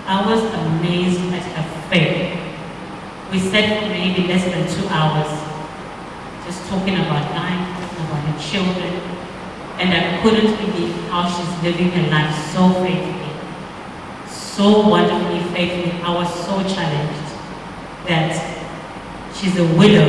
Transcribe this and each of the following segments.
I was amazed at her faith. We sat for maybe less than 2 hours, just talking about life, about her children, and I couldn't believe how she's living her life so faithfully, so wonderfully faithfully. I was so challenged that she's a widow,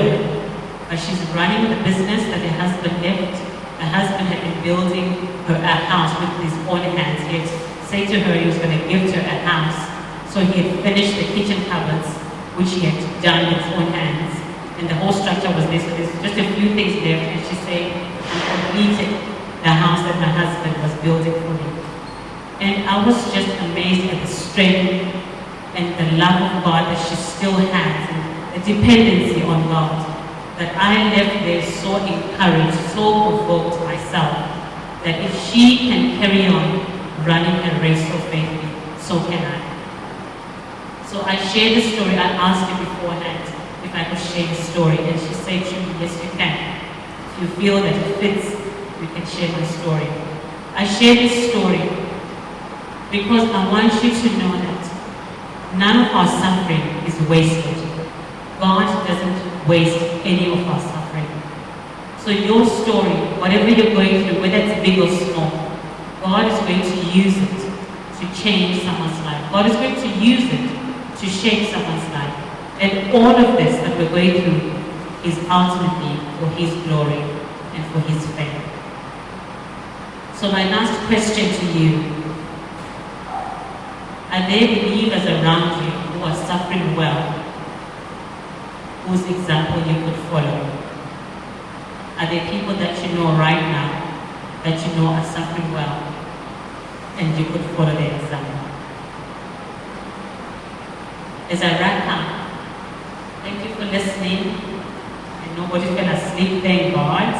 but she's running the business that her husband left. Her husband had been building her a house with his own hands. He had said to her he was going to give her a house. So he had finished the kitchen cupboards, which he had done with his own hands. And the whole structure was there, so there's just a few things left. And she said, I completed the house that my husband was building for me. And I was just amazed at the strength and the love of God that she still has, and the dependency on God. That I left there so encouraged, so provoked myself, that if she can carry on running a race so faithfully, so can I. So I shared the story. I asked her beforehand if I could share the story, and she said to me, yes, you can. If you feel that it fits, you can share my story. I share this story because I want you to know that none of our suffering is wasted. God doesn't waste any of our suffering. So your story, whatever you're going through, whether it's big or small, God is going to use it to change someone's life. God is going to use it to shape someone's life. And all of this that we're going through is ultimately for His glory and for His fame. So my last question to you, are there believers around you who are suffering well, whose example you could follow? Are there people that you know right now that you know are suffering well and you could follow their example? As I wrap up, thank you for listening. And nobody fell asleep, thank God.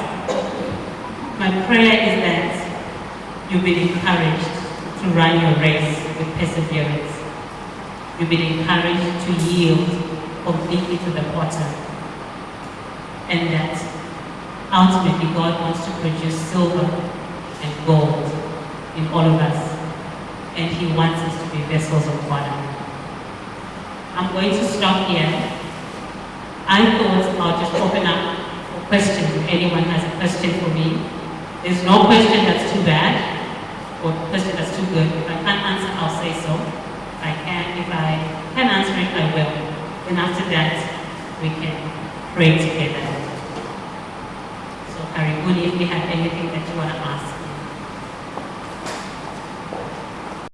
My prayer is that you've been encouraged to run your race with perseverance. You've been encouraged to yield completely to the potter. And that ultimately God wants to produce silver and gold in all of us. And He wants us to be vessels of honor. I'm going to stop here. I thought I'll just open up for questions if anyone has a question for me. There's no question that's too bad or question that's too good. If I can't answer, I'll say so. If I can answer it, I will. Then after that, we can pray together.